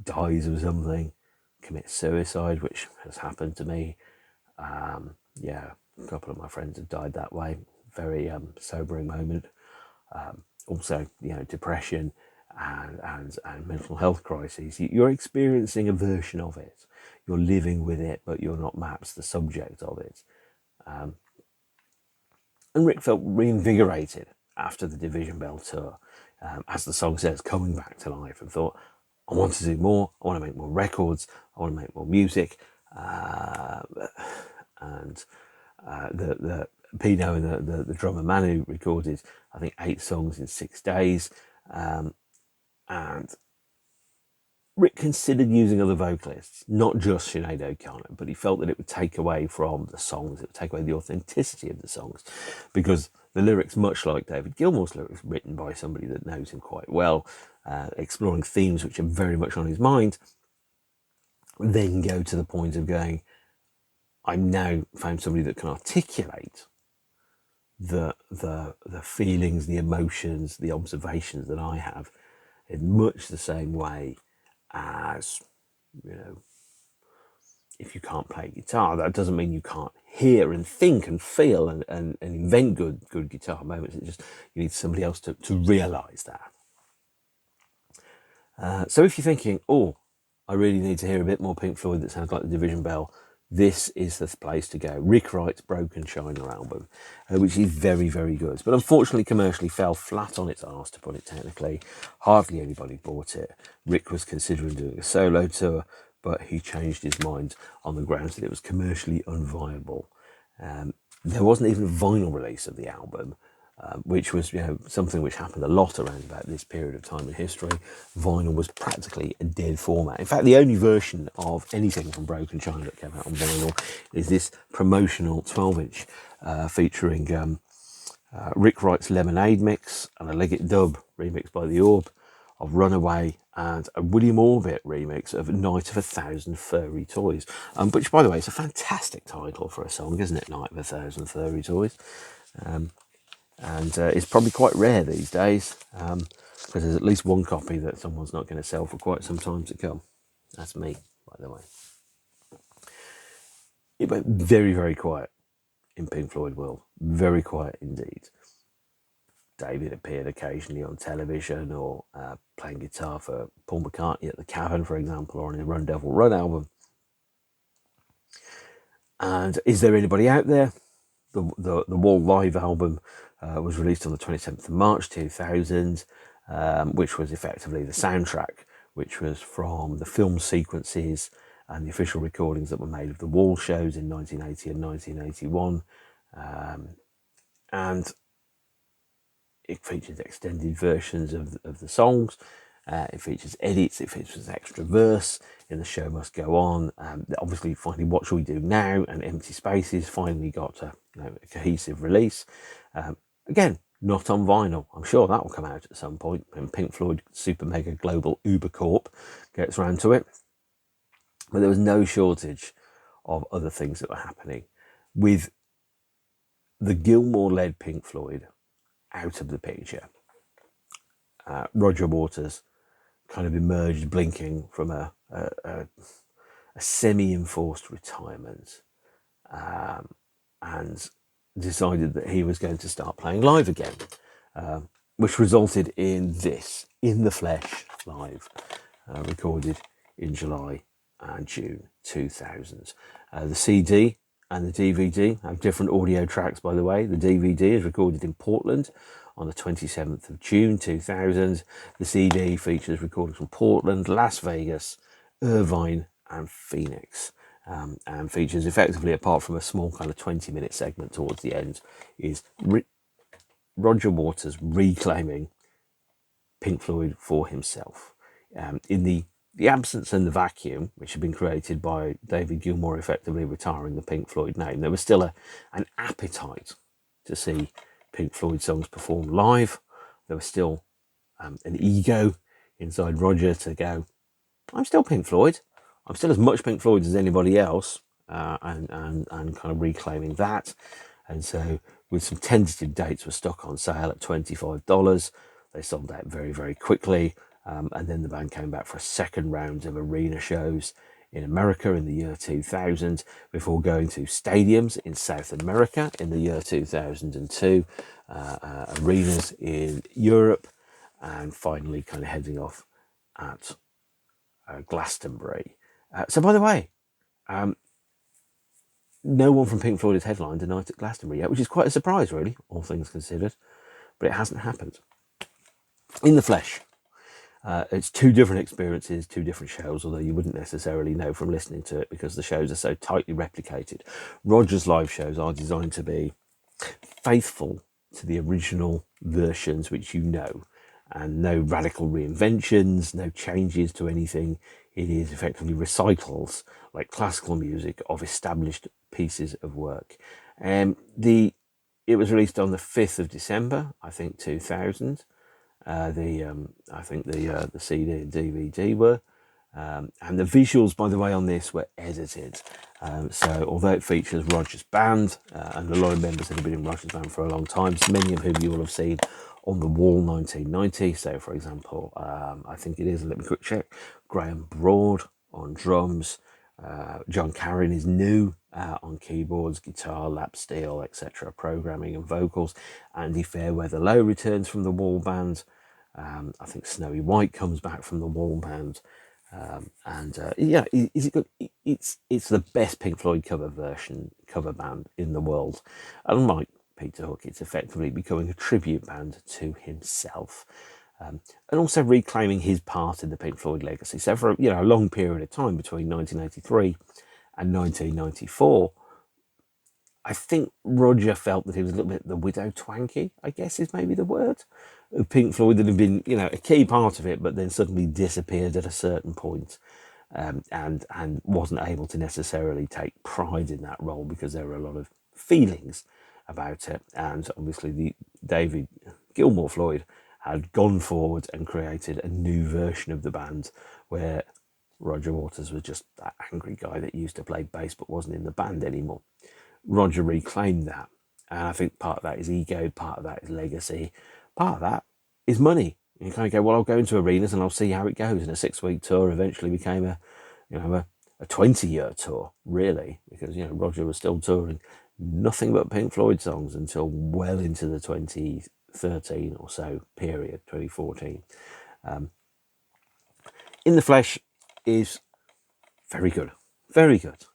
S1: dies of something, commits suicide, which has happened to me. A couple of my friends have died that way. Very sobering moment. Also, depression and mental health crises. You're experiencing a version of it. You're living with it, but you're not perhaps the subject of it. And Rick felt reinvigorated after the Division Bell tour, as the song says, coming back to life, and thought, I want to do more. I want to make more records. I want to make more music. And the Pino and the drummer Manu recorded, I think, 8 songs in 6 days. And Rick considered using other vocalists, not just Sinead O'Connor, but he felt that it would take away from the songs, it would take away the authenticity of the songs, because the lyrics, much like David Gilmour's lyrics, written by somebody that knows him quite well, exploring themes which are very much on his mind, then go to the point of going, I've now found somebody that can articulate the feelings, the emotions, the observations that I have in much the same way as, if you can't play guitar, that doesn't mean you can't hear and think and feel and invent good guitar moments. It's just you need somebody else to realise that. So if you're thinking, I really need to hear a bit more Pink Floyd that sounds like the Division Bell, this is the place to go. Rick Wright's Broken China album, which is very, very good. But unfortunately, commercially fell flat on its arse, to put it technically. Hardly anybody bought it. Rick was considering doing a solo tour, but he changed his mind on the grounds that it was commercially unviable. There wasn't even a vinyl release of the album, which was something which happened a lot around about this period of time in history. Vinyl was practically a dead format. In fact, the only version of anything from Broken China that came out on vinyl is this promotional 12-inch featuring Rick Wright's Lemonade mix and a Liggett dub remixed by The Orb of Runaway, and a William Orbit remix of Night of 1,000 Furry Toys, which, by the way, is a fantastic title for a song, isn't it? Night of 1,000 Furry Toys. And it's probably quite rare these days, because there's at least one copy that someone's not going to sell for quite some time to come. That's me, by the way. It went very, very quiet in Pink Floyd world. Very quiet indeed. David appeared occasionally on television or playing guitar for Paul McCartney at the Cavern, for example, or on his Run Devil Run album. And is there anybody out there? The Wall Live album was released on the 27th of March 2000, which was effectively the soundtrack, which was from the film sequences and the official recordings that were made of the Wall shows in 1980 and 1981. And it features extended versions of the songs. It features edits. It features extra verse in The Show Must Go On. Obviously, finally, What Shall We Do Now and Empty Spaces finally got a cohesive release. Again, not on vinyl. I'm sure that will come out at some point when Pink Floyd Super Mega Global Uber Corp gets round to it. But there was no shortage of other things that were happening. With the Gilmour-led Pink Floyd out of the picture, Roger Waters kind of emerged blinking from a semi-enforced retirement, and decided that he was going to start playing live again, which resulted in this, In the Flesh live, recorded in July and June 2000. The CD and the DVD have different audio tracks, by the way. The DVD is recorded in Portland on the 27th of June 2000. The CD features recordings from Portland, Las Vegas, Irvine and Phoenix, and features effectively, apart from a small kind of 20-minute segment towards the end, is Roger Waters reclaiming Pink Floyd for himself. In the absence and the vacuum, which had been created by David Gilmour effectively retiring the Pink Floyd name, there was still an appetite to see Pink Floyd songs performed live. There was still an ego inside Roger to go, I'm still Pink Floyd. I'm still as much Pink Floyd as anybody else, and kind of reclaiming that. And so with some tentative dates were stuck on sale at $25. They sold out very, very quickly. And then the band came back for a second round of arena shows in America in the year 2000, before going to stadiums in South America in the year 2002, arenas in Europe, and finally kind of heading off at Glastonbury. So by the way, no one from Pink Floyd has headlined a night at Glastonbury yet, which is quite a surprise, really, all things considered. But it hasn't happened. In the Flesh. It's two different experiences, two different shows, although you wouldn't necessarily know from listening to it because the shows are so tightly replicated. Roger's live shows are designed to be faithful to the original versions, which you know, and no radical reinventions, no changes to anything. It is effectively recitals, like classical music, of established pieces of work. It was released on the 5th of December, I think, 2000. I think the CD and DVD were, and the visuals, by the way, on this were edited. So although it features Roger's band, and a lot of members that have been in Roger's band for a long time, many of whom you will have seen on The Wall 1990. So, for example, I think it is, let me quick check, Graham Broad on drums, John Carrin is new on keyboards, guitar, lap steel, etc., programming and vocals. Andy Fairweather Low returns from the Wall band. I think Snowy White comes back from the Wall band. Yeah, is it good? It's the best Pink Floyd cover band in the world. Unlike Peter Hook, it's effectively becoming a tribute band to himself, and also reclaiming his part in the Pink Floyd legacy. So for a long period of time between 1983 and 1994, I think Roger felt that he was a little bit the widow twanky, I guess is maybe the word, of Pink Floyd, that had been, a key part of it, but then suddenly disappeared at a certain point, and wasn't able to necessarily take pride in that role because there were a lot of feelings about it. And obviously the David Gilmour Floyd had gone forward and created a new version of the band where Roger Waters was just that angry guy that used to play bass but wasn't in the band anymore. Roger reclaimed that, and I think part of that is ego, part of that is legacy, part of that is money. You kind of go, well, I'll go into arenas and I'll see how it goes. And a 6-week tour eventually became a 20-year tour, really, because Roger was still touring nothing but Pink Floyd songs until well into the 2013 or so period, 2014. In the Flesh is very good, very good.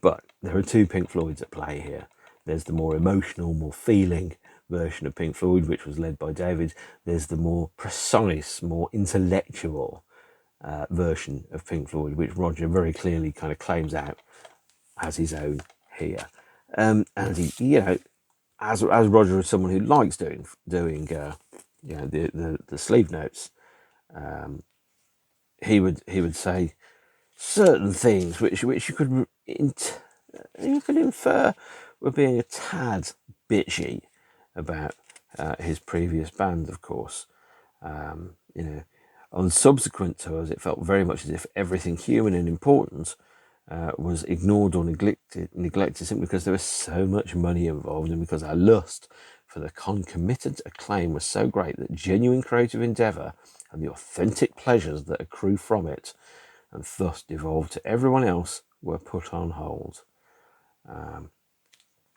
S1: But there are two Pink Floyds at play here. There's the more emotional, more feeling version of Pink Floyd, which was led by David. There's the more precise, more intellectual version of Pink Floyd, which Roger very clearly kind of claims out as his own here. And he, as Roger is someone who likes doing the sleeve notes, he would say certain things which you could infer were being a tad bitchy about his previous band, of course. On subsequent tours, it felt very much as if everything human and important was ignored or neglected simply because there was so much money involved, and because our lust for the concomitant acclaim was so great that genuine creative endeavour and the authentic pleasures that accrue from it, and thus devolved to everyone else, were put on hold.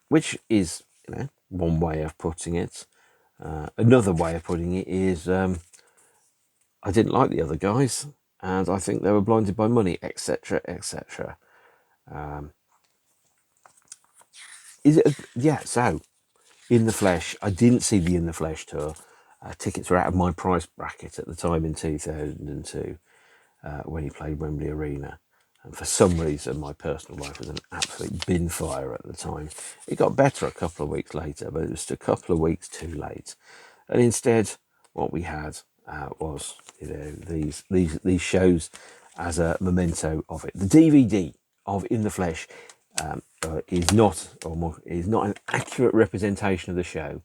S1: Which is, one way of putting it. Another way of putting it is, I didn't like the other guys, and I think they were blinded by money, etc., etc. So In the Flesh, I didn't see the In the Flesh tour. Tickets were out of my price bracket at the time in 2002 when he played Wembley Arena. And for some reason, my personal life was an absolute bin fire at the time. It got better a couple of weeks later, but it was just a couple of weeks too late. And instead, what we had was these shows as a memento of it. The DVD of In the Flesh is not an accurate representation of the show,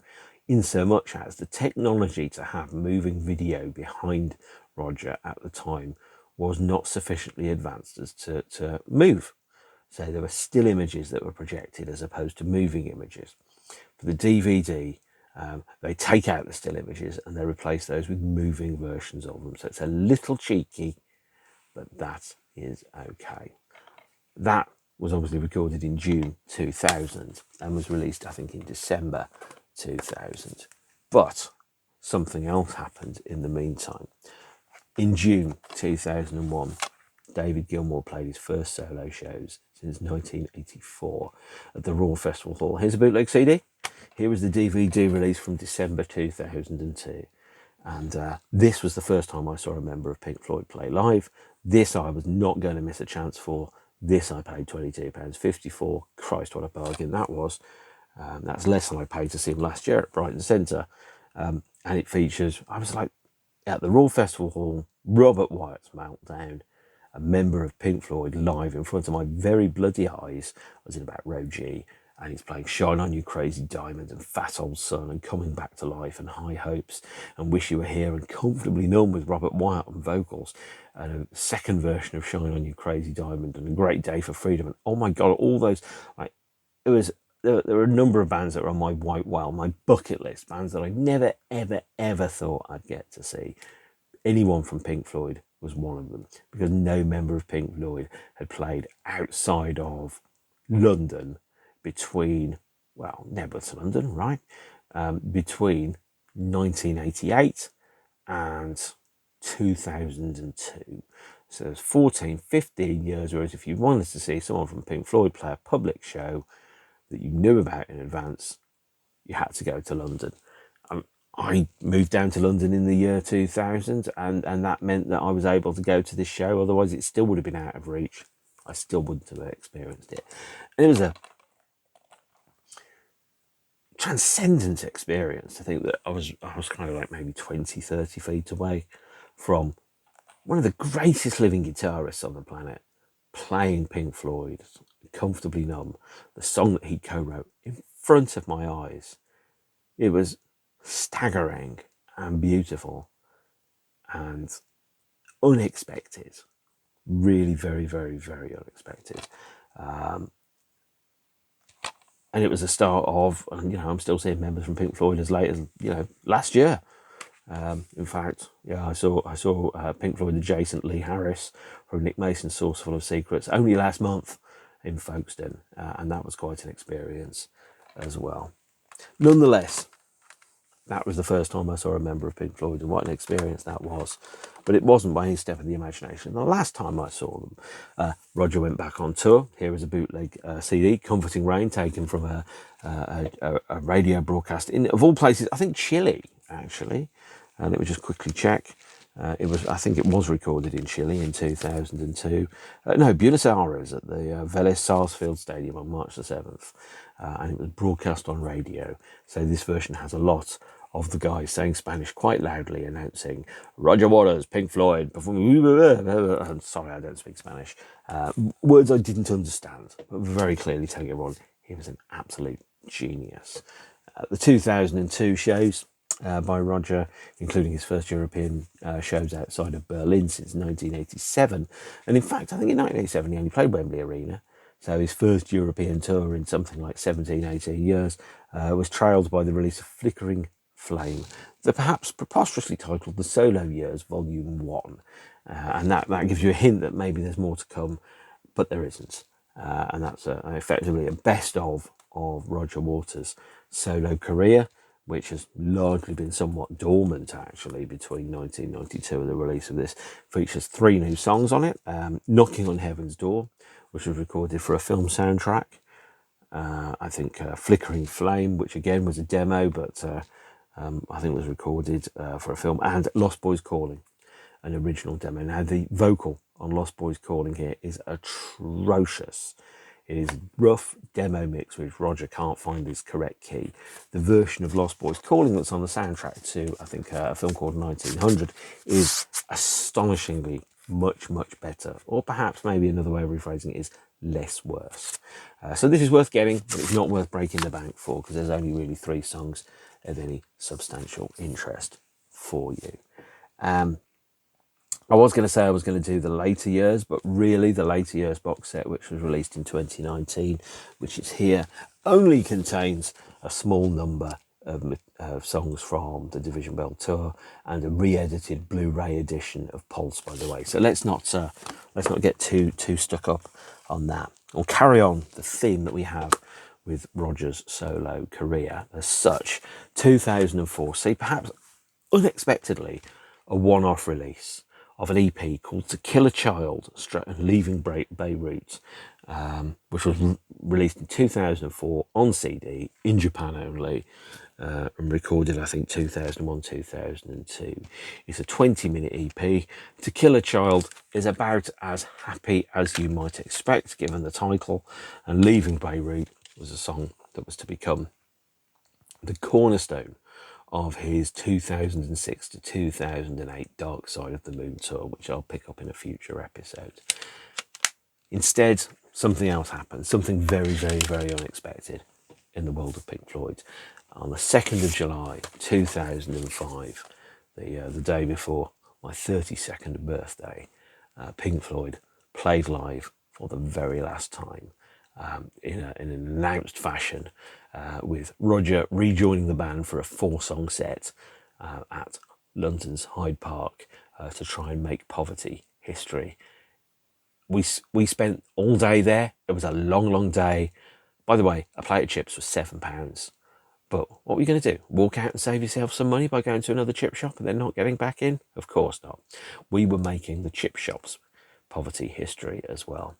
S1: in so much as the technology to have moving video behind Roger at the time was not sufficiently advanced as to move. So there were still images that were projected as opposed to moving images. For the DVD, they take out the still images and they replace those with moving versions of them. So it's a little cheeky, but that is okay. That was obviously recorded in June 2000 and was released, I think, in December 2000. But something else happened in the meantime. In June 2001, David Gilmour played his first solo shows since 1984 at the Royal Festival Hall. Here's a bootleg CD. Here was the DVD release from December 2002. And this was the first time I saw a member of Pink Floyd play live. This I was not going to miss a chance for. This I paid £22.54. Christ, what a bargain that was. That's less than I paid to see him last year at Brighton Centre. And it features, I was like, at the Royal Festival Hall, Robert Wyatt's Meltdown, a member of Pink Floyd live in front of my very bloody eyes. I was in about row G, and he's playing Shine On You Crazy Diamond and Fat Old Son and Coming Back to Life and High Hopes and Wish You Were Here and Comfortably Numb with Robert Wyatt on vocals, and a second version of Shine On You Crazy Diamond and A Great Day for Freedom. And oh my God, all those, there were a number of bands that were on my my bucket list, bands that I never, ever, ever thought I'd get to see. Anyone from Pink Floyd was one of them, because no member of Pink Floyd had played outside of London between, never to London, right? Between 1988 and 2002. So there's 14, 15 years, whereas if you wanted to see someone from Pink Floyd play a public show that you knew about in advance, you had to go to London. I moved down to London in the year 2000, and that meant that I was able to go to this show. Otherwise, it still would have been out of reach. I still wouldn't have experienced it. And it was a transcendent experience to think that I was kind of like maybe 20, 30 feet away from one of the greatest living guitarists on the planet, playing Pink Floyd, Comfortably Numb, the song that he co-wrote, in front of my eyes. It was staggering and beautiful and unexpected. Really very, very, very unexpected. And it was the start of, I'm still seeing members from Pink Floyd as late as, last year. In fact, I saw Pink Floyd adjacent Lee Harris from Nick Mason's Sauce Full of Secrets only last month in Folkestone, and that was quite an experience as well. Nonetheless, that was the first time I saw a member of Pink Floyd, and what an experience that was. But it wasn't by any step of the imagination. The last time I saw them, Roger went back on tour. Here is a bootleg CD, Comforting Rain, taken from a radio broadcast in, of all places, I think Chile, actually. Let me just quickly check. I think it was recorded in Chile in 2002. No, Buenos Aires at the Vélez Sarsfield Stadium on March the 7th. And it was broadcast on radio. So this version has a lot of the guys saying Spanish quite loudly, announcing Roger Waters, Pink Floyd, performing. I'm sorry, I don't speak Spanish. Words I didn't understand, but very clearly telling everyone he was an absolute genius. The 2002 shows by Roger, including his first European shows outside of Berlin since 1987. And in fact, I think in 1987 he only played Wembley Arena. So his first European tour in something like 17, 18 years was trailed by the release of Flickering Flame, the perhaps preposterously titled The Solo Years Volume 1. And that gives you a hint that maybe there's more to come, but there isn't. And that's effectively a best of Roger Waters' solo career, which has largely been somewhat dormant actually between 1992 and the release of this. Features 3 new songs on it. Knocking on Heaven's Door, which was recorded for a film soundtrack. I think Flickering Flame, which again was a demo, but I think was recorded for a film, and Lost Boys Calling, an original demo. Now the vocal on Lost Boys Calling here is atrocious. It is a rough demo mix which Roger can't find his correct key. The version of Lost Boys Calling that's on the soundtrack to, I think, a film called 1900 is astonishingly much, much better. Or perhaps maybe another way of rephrasing it is less worse. So this is worth getting, but it's not worth breaking the bank for, because there's only really 3 songs of any substantial interest for you. I was going to say I was going to do the later years, but really the later years box set, which was released in 2019, which is here, only contains a small number of songs from the Division Bell tour and a re-edited Blu-ray edition of Pulse, by the way. So let's not get too stuck up on that. We'll carry on the theme that we have with Roger's solo career as such. 2004, see, perhaps unexpectedly, a one-off release of an EP called To Kill a Child, Leaving Beirut, which was released in 2004 on CD, in Japan only, and recorded, I think, 2001, 2002. It's a 20-minute EP. To Kill a Child is about as happy as you might expect, given the title, and Leaving Beirut was a song that was to become the cornerstone of his 2006 to 2008 Dark Side of the Moon tour, which I'll pick up in a future episode. Instead, something else happened, something very, very, very unexpected in the world of Pink Floyd. On the 2nd of July 2005, the day before my 32nd birthday, Pink Floyd played live for the very last time in an announced fashion, with Roger rejoining the band for a 4-song set at London's Hyde Park to try and make Poverty history. We spent all day there. It was a long, long day. By the way, a plate of chips was £7. But what were you going to do? Walk out and save yourself some money by going to another chip shop and then not getting back in? Of course not. We were making the chip shop's Poverty history as well.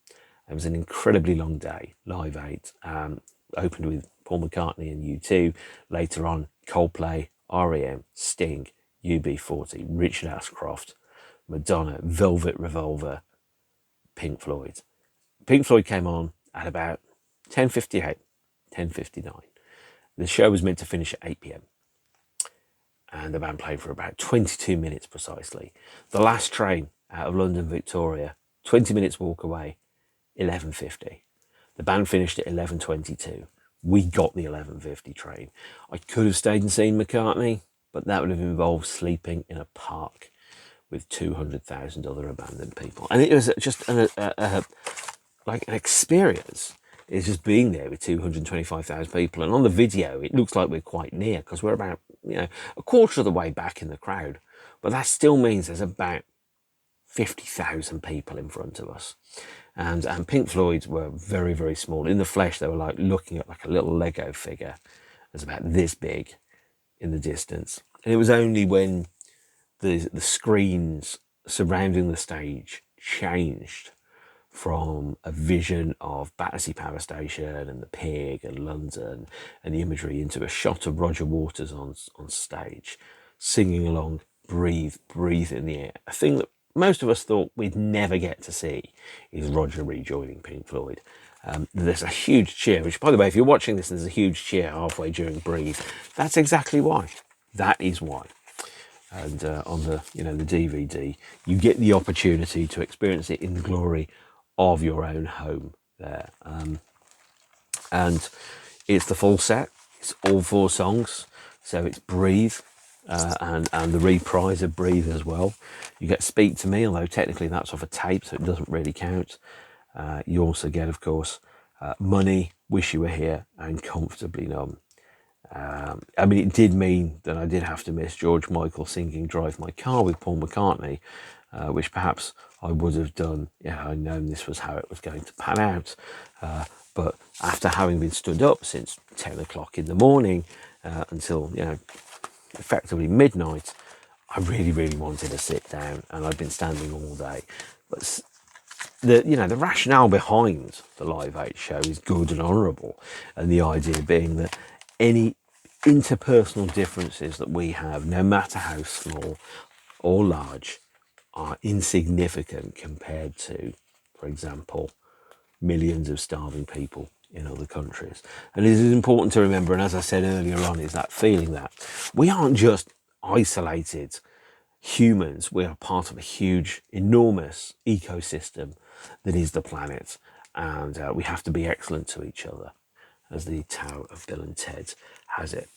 S1: It was an incredibly long day. Live8 opened with Paul McCartney and U2. Later on, Coldplay, R.E.M., Sting, UB40, Richard Ashcroft, Madonna, Velvet Revolver, Pink Floyd. Pink Floyd came on at about 10:58, 10:59. The show was meant to finish at 8 p.m. and the band played for about 22 minutes precisely. The last train out of London Victoria, 20 minutes walk away, 11:50. The band finished at 11:22. We got the 11:50 train. I could have stayed and seen McCartney, but that would have involved sleeping in a park with 200,000 other abandoned people. And it was just like an experience. It's just being there with 225,000 people. And on the video, it looks like we're quite near because we're about, a quarter of the way back in the crowd. But that still means there's about 50,000 people in front of us. And Pink Floyd were very, very small. In the flesh, they were like looking at like a little Lego figure. It was about this big in the distance. And it was only when the screens surrounding the stage changed from a vision of Battersea Power Station and the Pig and London and the imagery into a shot of Roger Waters on stage, singing along breathe in the air. A thing that most of us thought we'd never get to see is Roger rejoining Pink Floyd. There's a huge cheer, which, by the way, if you're watching this and there's a huge cheer halfway during Breathe, that's exactly why. That is why. And on the the DVD, you get the opportunity to experience it in the glory of your own home there. And it's the full set. It's all 4 songs. So it's Breathe and the reprise of Breathe as well. You get Speak to Me, although technically that's off a tape, so it doesn't really count. You also get, of course, Money, Wish You Were Here, and Comfortably Numb. I mean, it did mean that I did have to miss George Michael singing Drive My Car with Paul McCartney, which perhaps I would have done if I'd known this was how it was going to pan out. But after having been stood up since 10 o'clock in the morning until, effectively midnight, I really, really wanted to sit down, and I've been standing all day. But the rationale behind the Live8 show is good and honourable, and the idea being that any interpersonal differences that we have, no matter how small or large, are insignificant compared to, for example, millions of starving people in other countries. And it is important to remember, and as I said earlier on, is that feeling that we aren't just isolated humans, we are part of a huge, enormous ecosystem that is the planet, and we have to be excellent to each other, as the Tao of Bill and Ted has it.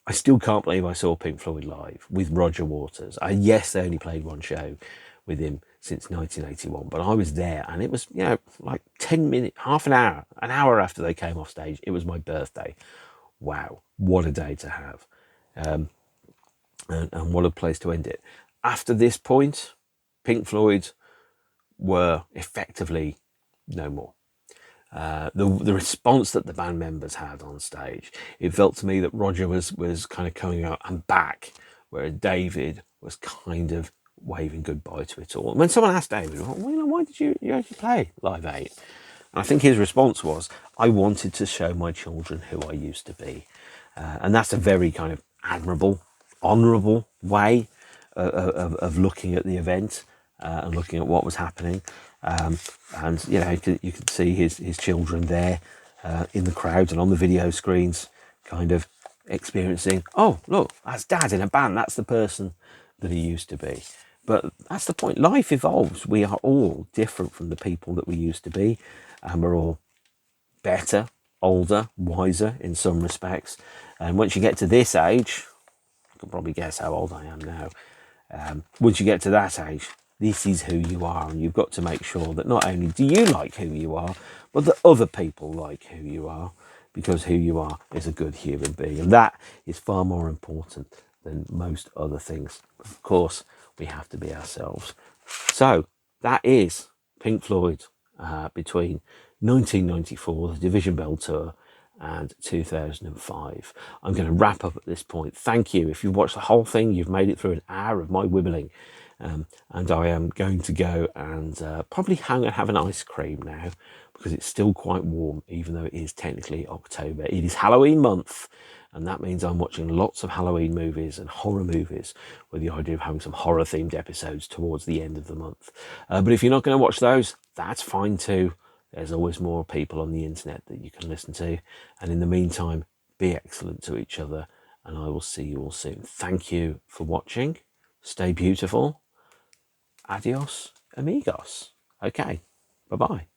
S1: I still can't believe I saw Pink Floyd live with Roger Waters. Yes, they only played one show with him since 1981, but I was there, and it was, like 10 minutes, half an hour after they came off stage. It was my birthday. Wow, what a day to have. And what a place to end it. After this point, Pink Floyd were effectively no more. The response that the band members had on stage, it felt to me that Roger was kind of coming out and back, where David was kind of waving goodbye to it all. And when someone asked David, why did you actually play Live8? And I think his response was, I wanted to show my children who I used to be. And that's a very kind of admirable, honourable way of looking at the event and looking at what was happening. And you could see his children there in the crowd and on the video screens, kind of experiencing, oh look, that's Dad in a band, that's the person that he used to be. But that's the point. Life evolves. We are all different from the people that we used to be, and we're all better, older, wiser in some respects. And once you get to this age, you can probably guess how old I am now. Once you get to that age, this is who you are, and you've got to make sure that not only do you like who you are, but that other people like who you are, because who you are is a good human being, and that is far more important than most other things. Of course, we have to be ourselves. So that is Pink Floyd between 1994, the Division Bell tour, and 2005. I'm going to wrap up at this point. Thank you. If you've watched the whole thing, you've made it through an hour of my wibbling. And I am going to go and probably hang and have an ice cream now, because it's still quite warm, even though it is technically October. It is Halloween month, and that means I'm watching lots of Halloween movies and horror movies, with the idea of having some horror themed episodes towards the end of the month. But if you're not going to watch those, that's fine too. There's always more people on the internet that you can listen to. And in the meantime, be excellent to each other, and I will see you all soon. Thank you for watching. Stay beautiful. Adios, amigos. Okay, bye-bye.